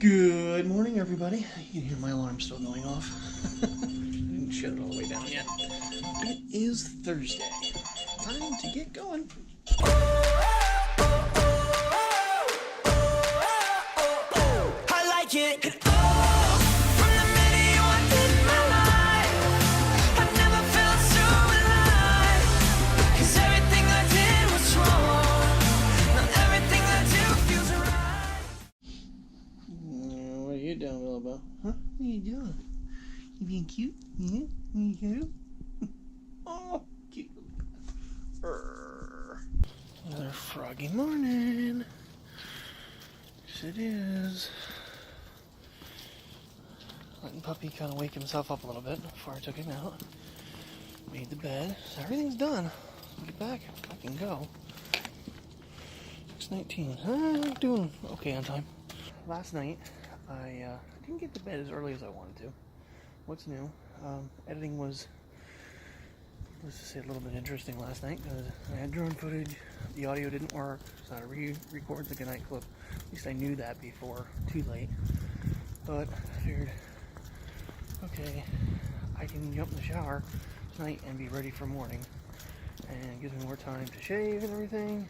Good morning, everybody. You can hear my alarm still going off. I didn't shut it all the way down yet. It is Thursday. Time to get going. I like it. From the minute you walked in my life, I've never felt so alive. 'Cause everything I did was wrong. Now everything I do feels right. What are you doing, Bilbo? Huh? What are you doing? You being cute? Yeah? You cute? Oh, cute. Another froggy morning. Yes, it is. Letting Puppy kind of wake himself up a little bit before I took him out. Made the bed. So everything's done. Get back. I can go. 6:19. I'm doing okay on time. Last night, I didn't get to bed as early as I wanted to. What's new? Editing was, let's just say, a little bit interesting last night because I had drone footage. The audio didn't work, so I re-recorded the goodnight clip. At least I knew that before too late. But I figured, okay, I can jump in the shower tonight and be ready for morning, and it gives me more time to shave and everything.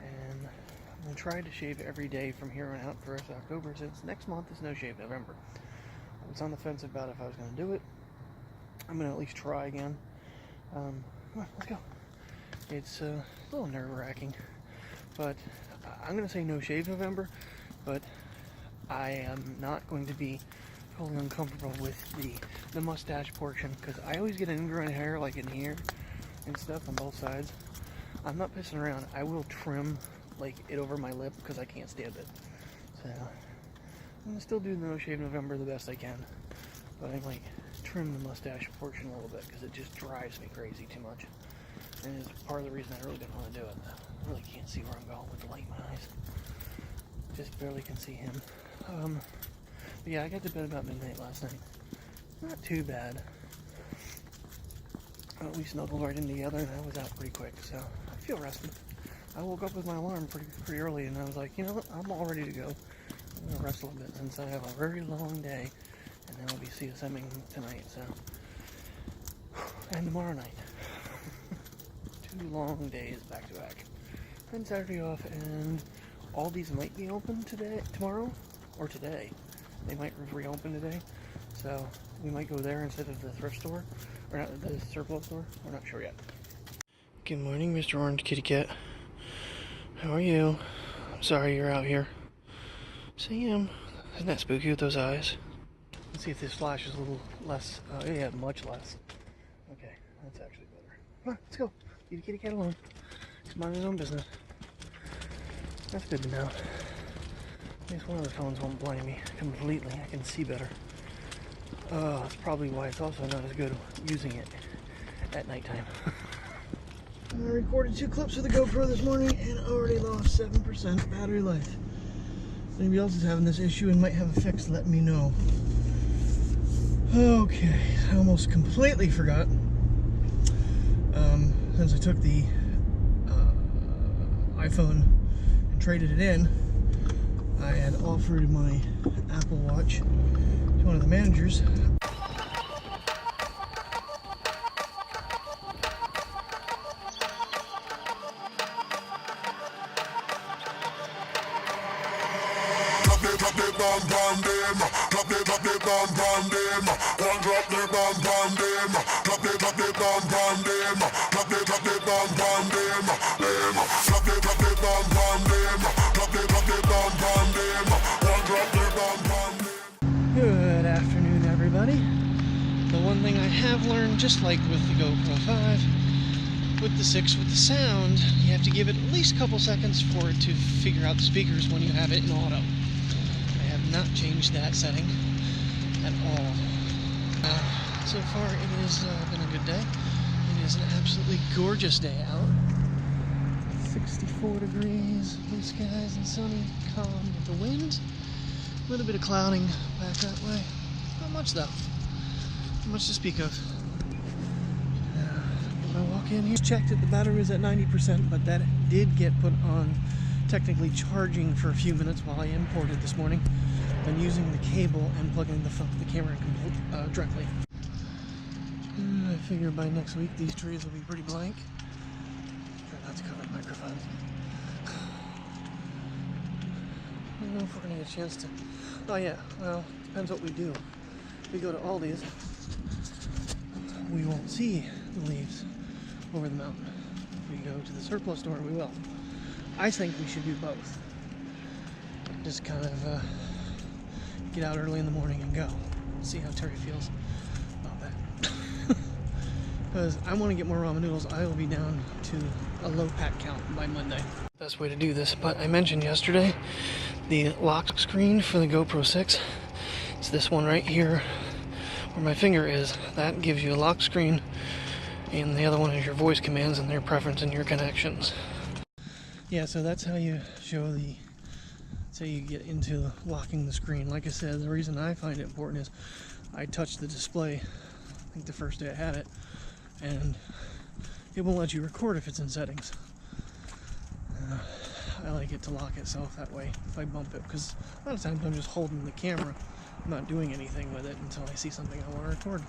And I'm gonna try to shave every day from here on out for the rest of October, since next month is No Shave November. I was on the fence about if I was gonna do it. I'm gonna at least try again. Come on, let's go. It's a little nerve-wracking, but I'm gonna say No Shave November, but I am not going to be totally uncomfortable with the mustache portion, because I always get an ingrown hair like in here and stuff on both sides. I'm not pissing around. I will trim like it over my lip because I can't stand it. So I'm gonna still do the No Shave November the best I can, but I might trim the mustache portion a little bit because it just drives me crazy too much. And it's part of the reason I really didn't want to do it. I really can't see where I'm going with the light in my eyes. Just barely can see him. But yeah, I got to bed about midnight last night. Not too bad. We snuggled right in together and I was out pretty quick, so I feel rested. I woke up with my alarm pretty early and I was like, you know what, I'm all ready to go. I'm going to rest a little bit since I have a very long day, and then I'll be CSMing tonight, so. And tomorrow night. 2 long days back to back. Then Saturday off, and Aldi's might be open tomorrow, or today. They might reopen today, so we might go there instead of the thrift store, or not the surplus store. We're not sure yet. Good morning, Mr. Orange Kitty Cat. How are you? I'm sorry you're out here. Sam, isn't that spooky with those eyes? Let's see if this flash is a little less. Yeah, much less. Okay, that's actually better. Come on, let's go. Leave the kitty cat alone. He's minding his own business. That's good to know. At least one of the phones won't blind me completely. I can see better. That's probably why it's also not as good using it at nighttime. I recorded 2 clips with the GoPro this morning and already lost 7% battery life. If anybody else is having this issue and might have a fix, let me know. Okay, I almost completely forgot. Since I took the iPhone and traded it in, I had offered my Apple Watch to one of the managers. Good afternoon, everybody. The one thing I have learned, just like with the GoPro 5, with the 6 with the sound, you have to give it at least a couple seconds for it to figure out the speakers when you have it in auto. I have not changed that setting at all. So far it has been a good day. It is an absolutely gorgeous day out. 64 degrees, blue skies and sunny, calm with the wind. A little bit of clouding back that way. Not much though. Not much to speak of. When I walk in here, checked that the battery was at 90%, but that did get put on technically charging for a few minutes while I imported this morning, than using the cable and plugging the camera in directly. I figure by next week these trees will be pretty blank. Try not to cover the microphones. I don't know if we're going to get a chance to... Oh yeah, well, depends what we do. If we go to Aldi's, we won't see the leaves over the mountain. If we go to the surplus store, we will. I think we should do both. Just kind of get out early in the morning and go. See how Terry feels about that. Because I want to get more ramen noodles. I will be down to a low pack count by Monday. Best way to do this, but I mentioned yesterday the lock screen for the GoPro 6. It's this one right here where my finger is. That gives you a lock screen, and the other one is your voice commands and their preference and your connections. Yeah, so that's how you show the, say you get into locking the screen. Like I said, the reason I find it important is I touched the display, I think the first day I had it, and it won't let you record if it's in settings. I like it to lock itself that way if I bump it, because a lot of times I'm just holding the camera, I'm not doing anything with it until I see something I want to record.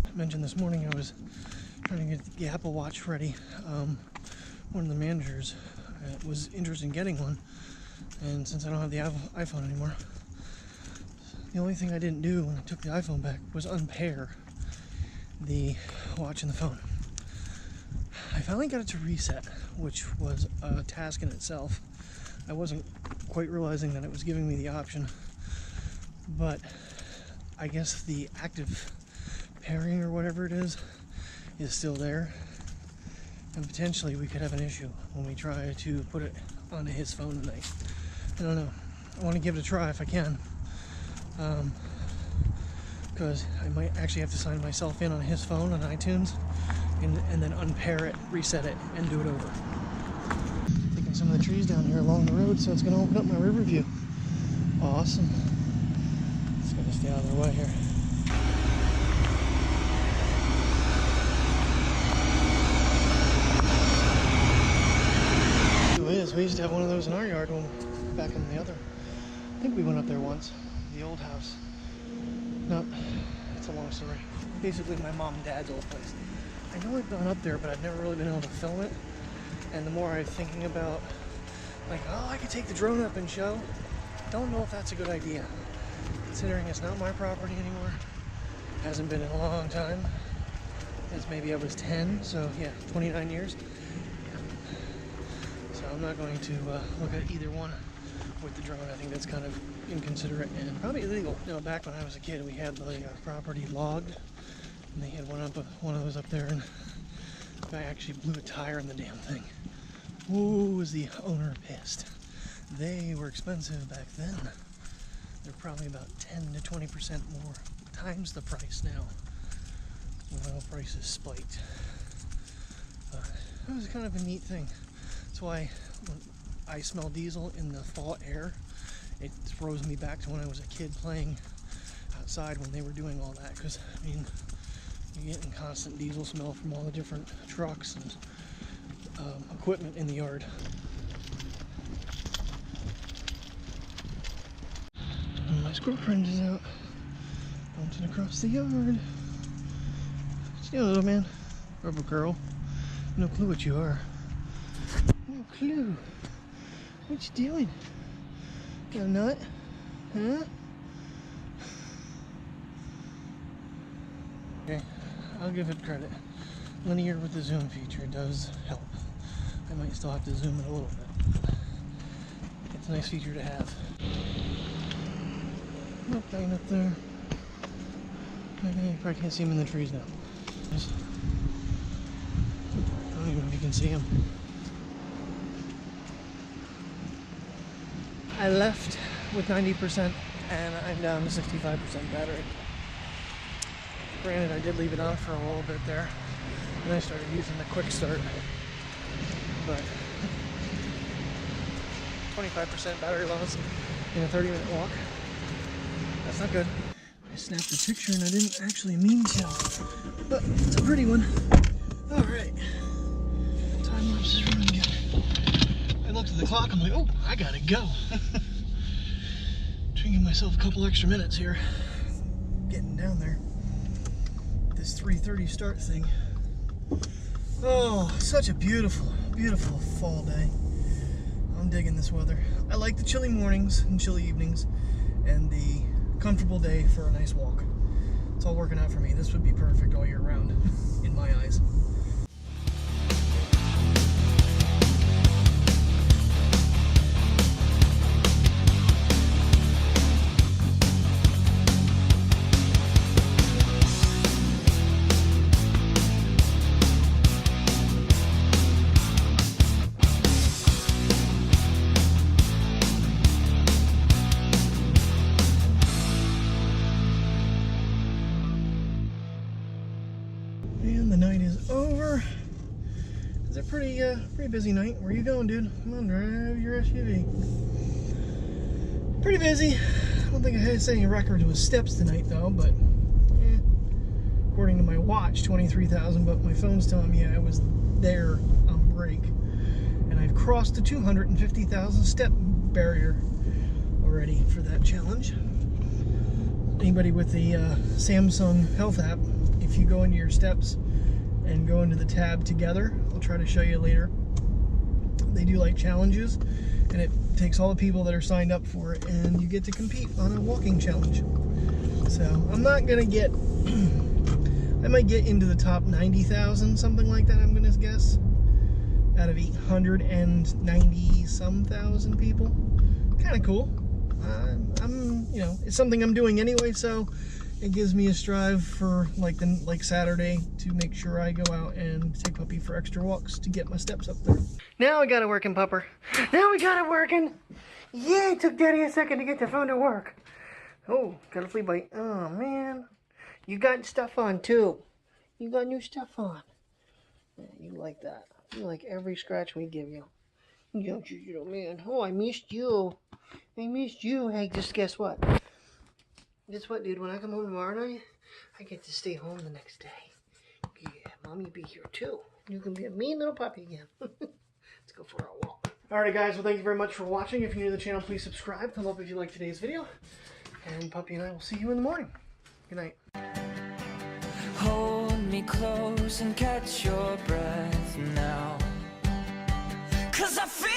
I mentioned this morning I was trying to get the Apple Watch ready. One of the managers was interested in getting one, and since I don't have the iPhone anymore, the only thing I didn't do when I took the iPhone back was unpair the watch and the phone. I finally got it to reset, which was a task in itself. I wasn't quite realizing that it was giving me the option, but I guess the active pairing or whatever it is still there, and potentially we could have an issue when we try to put it onto his phone tonight. I don't know. I want to give it a try if I can, because I might actually have to sign myself in on his phone on iTunes and then unpair it, reset it, and do it over. Taking some of the trees down here along the road, so it's going to open up my river view. Awesome. Just got to stay out of their way here. We used to have one of those in our yard back in the other. I think we went up there once. The old house. No, it's a long story. Basically my mom and dad's old place. I know I've gone up there, but I've never really been able to film it. And the more I'm thinking about, like, oh, I could take the drone up and show. Don't know if that's a good idea. Considering it's not my property anymore. Hasn't been in a long time. As maybe I was 10, so yeah, 29 years. I'm not going to look at either one with the drone. I think that's kind of inconsiderate and probably illegal. You know, back when I was a kid, we had the property logged, and they had one of those up there, and the guy actually blew a tire in the damn thing. Ooh, was the owner pissed. They were expensive back then. They're probably about 10 to 20% more times the price now. Oil prices spiked. But it was kind of a neat thing. That's why when I smell diesel in the fall air, it throws me back to when I was a kid playing outside when they were doing all that. Because, I mean, you're getting constant diesel smell from all the different trucks and equipment in the yard. And my squirrel friend is out bouncing across the yard. See you, little man. Rubber girl. No clue what you are. No clue. What you doing? Got a nut? Huh? Okay, I'll give it credit. Linear with the zoom feature does help. I might still have to zoom it a little bit. It's a nice feature to have. Nope, down up there. You probably can't see him in the trees now. I don't even know if you can see him. I left with 90% and I'm down to 65% battery. Granted, I did leave it on for a little bit there, and I started using the quick start, but 25% battery loss in a 30-minute walk, that's not good. I snapped a picture and I didn't actually mean to, but it's a pretty one. All right, time lapse is running good. I looked at the clock, I'm like, oh, I gotta go. Trying to give myself a couple extra minutes here. Getting down there. This 3:30 start thing. Oh, such a beautiful, beautiful fall day. I'm digging this weather. I like the chilly mornings and chilly evenings and the comfortable day for a nice walk. It's all working out for me. This would be perfect all year round, in my eyes. And the night is over. It's a pretty busy night. Where you going, dude? Come on, drive your SUV. Pretty busy. I don't think I had any records with steps tonight, though, but according to my watch, 23,000, but my phone's telling me I was there on break. And I've crossed the 250,000 step barrier already for that challenge. Anybody with the Samsung Health app, if you go into your steps and go into the tab together, I'll try to show you later. They do like challenges, and it takes all the people that are signed up for it, and you get to compete on a walking challenge. So I'm not gonna get, I might get into the top 90,000, something like that, I'm gonna guess, out of 890 some thousand people. Kind of cool. You know, it's something I'm doing anyway, so it gives me a strive for like Saturday to make sure I go out and take Puppy for extra walks to get my steps up there. Now we got it working, Pupper. Now we got it working. Yeah, it took Daddy a second to get the phone to work. Oh, got a flea bite. Oh man, you got stuff on too. You got new stuff on. Yeah, you like that. You like every scratch we give you. Don't you, little man? Oh, I missed you. I missed you. Hey, just guess what? Guess what, dude? When I come home tomorrow night, I get to stay home the next day. Yeah, Mommy will be here too. You can be a mean little puppy again. Let's go for a walk. Alrighty, guys. Well, thank you very much for watching. If you're new to the channel, please subscribe. Thumb up if you like today's video. And Puppy and I will see you in the morning. Good night. Hold me close and catch your breath now, 'cause I feel